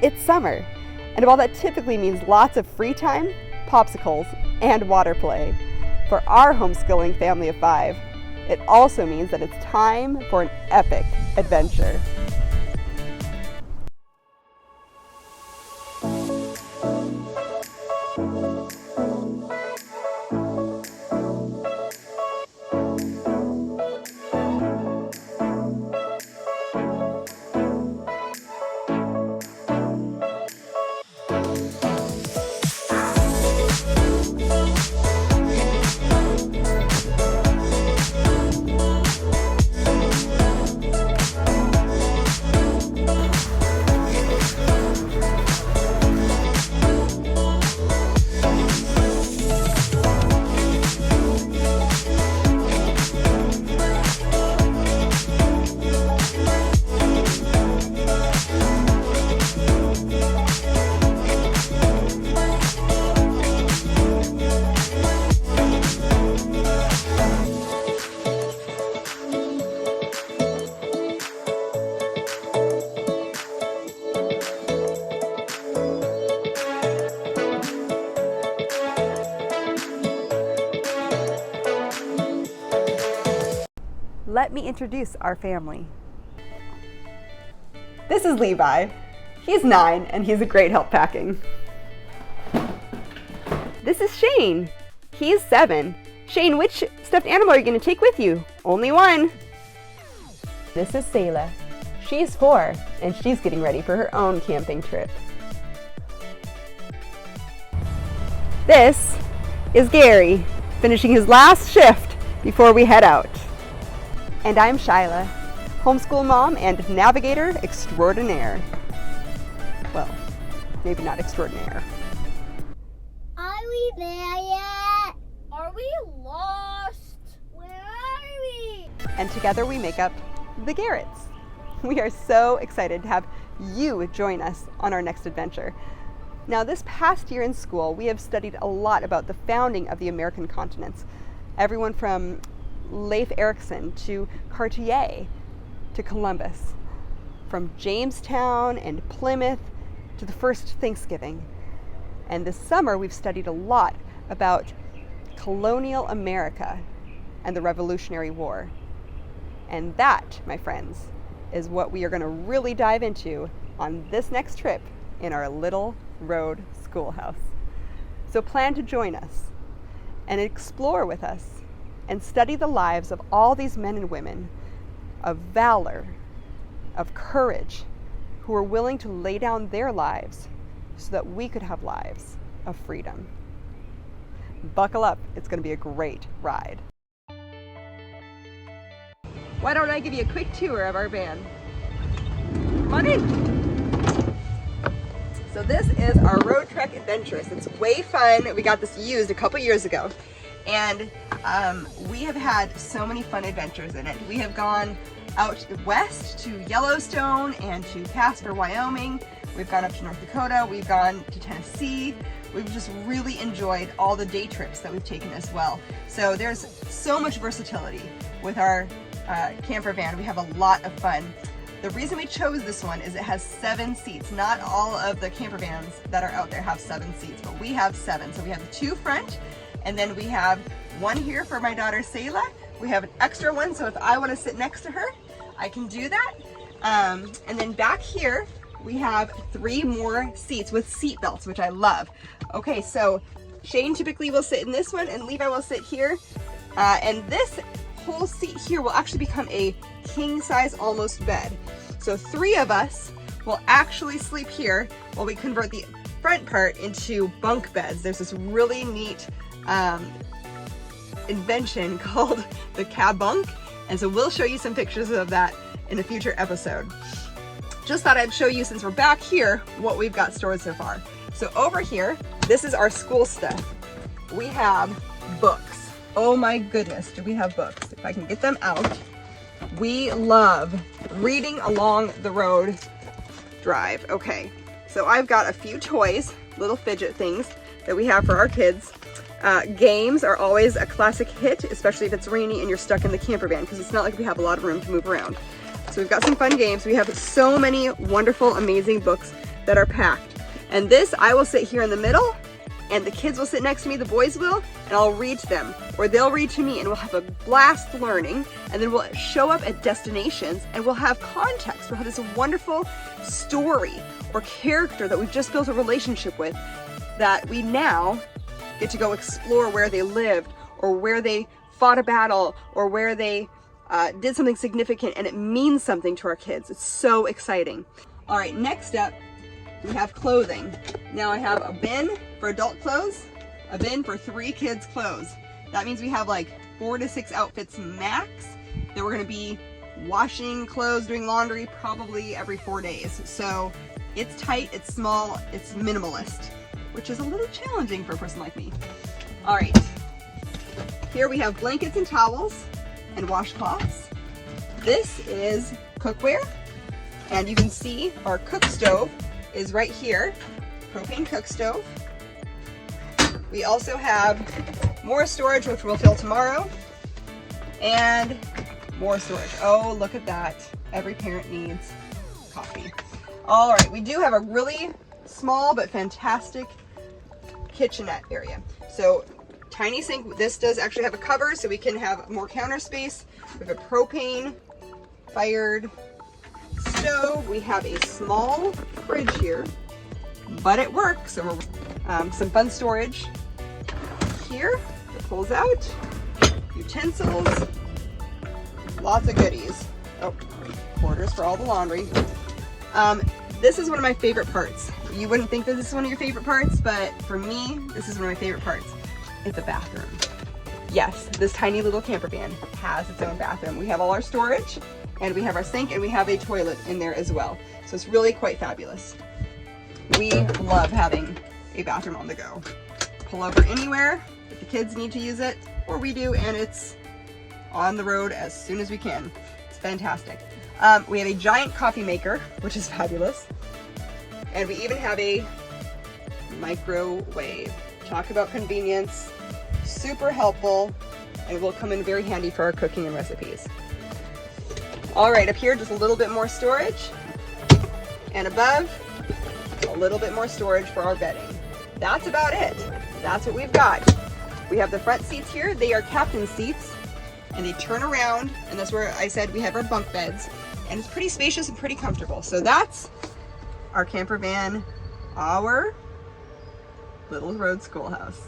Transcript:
It's summer, and while that typically means lots of free time, popsicles, and water play, for our homeschooling family of 5, it also means that it's time for an epic adventure. Let me introduce our family. This is Levi. He's 9 and he's a great help packing. This is Shane. He's 7. Shane, which stuffed animal are you going to take with you? Only one. This is Selah. She's 4 and she's getting ready for her own camping trip. This is Gary, finishing his last shift before we head out. And I'm Shyla, homeschool mom and navigator extraordinaire. Well, maybe not extraordinaire. Are we there yet? Are we lost? Where are we? And together we make up the Garretts. We are so excited to have you join us on our next adventure. Now, this past year in school, we have studied a lot about the founding of the American continents. Everyone from Leif Erikson to Cartier to Columbus, from Jamestown and Plymouth to the first Thanksgiving. And this summer we've studied a lot about colonial America and the Revolutionary War. And that, my friends, is what we are going to really dive into on this next trip in our Little Road Schoolhouse. So plan to join us and explore with us and study the lives of all these men and women of valor, of courage, who are willing to lay down their lives so that we could have lives of freedom. Buckle up, it's going to be a great ride. Why don't I give you a quick tour of our van? Come on in. So this is our Road Trek Adventurous. It's way fun. We got this used a couple years ago. And we have had so many fun adventures in it. We have gone out west to Yellowstone and to Casper, Wyoming. We've gone up to North Dakota. We've gone to Tennessee. We've just really enjoyed all the day trips that we've taken as well. So there's so much versatility with our camper van. We have a lot of fun. The reason we chose this one is it has 7 seats. Not all of the camper vans that are out there have 7 seats, but we have 7. So we have the 2 front, and then we have one here for my daughter Selah. We have an extra one, so if I want to sit next to her, I can do that. And then back here, we have 3 more seats with seat belts, which I love. Okay, so Shane typically will sit in this one, and Levi will sit here. And this whole seat here will actually become a king-size almost bed. So 3 of us will actually sleep here while we convert the front part into bunk beds. There's this really neat invention called the cab bunk, and so we'll show you some pictures of that in a future episode. Just thought I'd show you, since we're back here, what we've got stored so far. So over here, this is our school stuff. We have books. Oh my goodness, do we have books? If I can get them out. We love reading along the road drive. Okay, so I've got a few toys, little fidget things that we have for our kids. Games are always a classic hit, especially if it's rainy and you're stuck in the camper van, because it's not like we have a lot of room to move around. So we've got some fun games. We have so many wonderful, amazing books that are packed. And this, I will sit here in the middle, and the kids will sit next to me, the boys will, and I'll read to them, or they'll read to me, and we'll have a blast learning, and then we'll show up at destinations, and we'll have context. We'll have this wonderful story or character that we've just built a relationship with, that we now get to go explore where they lived, or where they fought a battle, or where they did something significant, and it means something to our kids. It's so exciting. All right, next up, we have clothing. Now I have a bin for adult clothes, a bin for 3 kids' clothes. That means we have like 4 to 6 outfits max that we're gonna be washing clothes, doing laundry probably every 4 days. So it's tight, it's small, it's minimalist, which is a little challenging for a person like me. All right, here we have blankets and towels and washcloths. This is cookware, and you can see our cook stove is right here, propane cook stove. We also have more storage, which we'll fill tomorrow, and more storage. Oh, look at that. Every parent needs coffee. All right, we do have a really small but fantastic kitchenette area. So tiny sink. This does actually have a cover so we can have more counter space. We have a propane fired stove. We have a small fridge here, but it works. So we're some fun storage here. It pulls out. Utensils. Lots of goodies. Oh, quarters for all the laundry. This is one of my favorite parts. You wouldn't think that this is one of your favorite parts, but for me, this is one of my favorite parts. It's a bathroom. Yes, this tiny little camper van has its own bathroom. We have all our storage, and we have our sink, and we have a toilet in there as well. So it's really quite fabulous. We love having a bathroom on the go. Pull over anywhere if the kids need to use it, or we do, and it's on the road as soon as we can. It's fantastic. We have a giant coffee maker, which is fabulous. And we even have a microwave. Talk about convenience, super helpful, and will come in very handy for our cooking and recipes. All right, up here, just a little bit more storage. And above, a little bit more storage for our bedding. That's about it. That's what we've got. We have the front seats here. They are captain seats, and they turn around, and that's where I said we have our bunk beds. And it's pretty spacious and pretty comfortable. So that's our camper van, our Little Road Schoolhouse.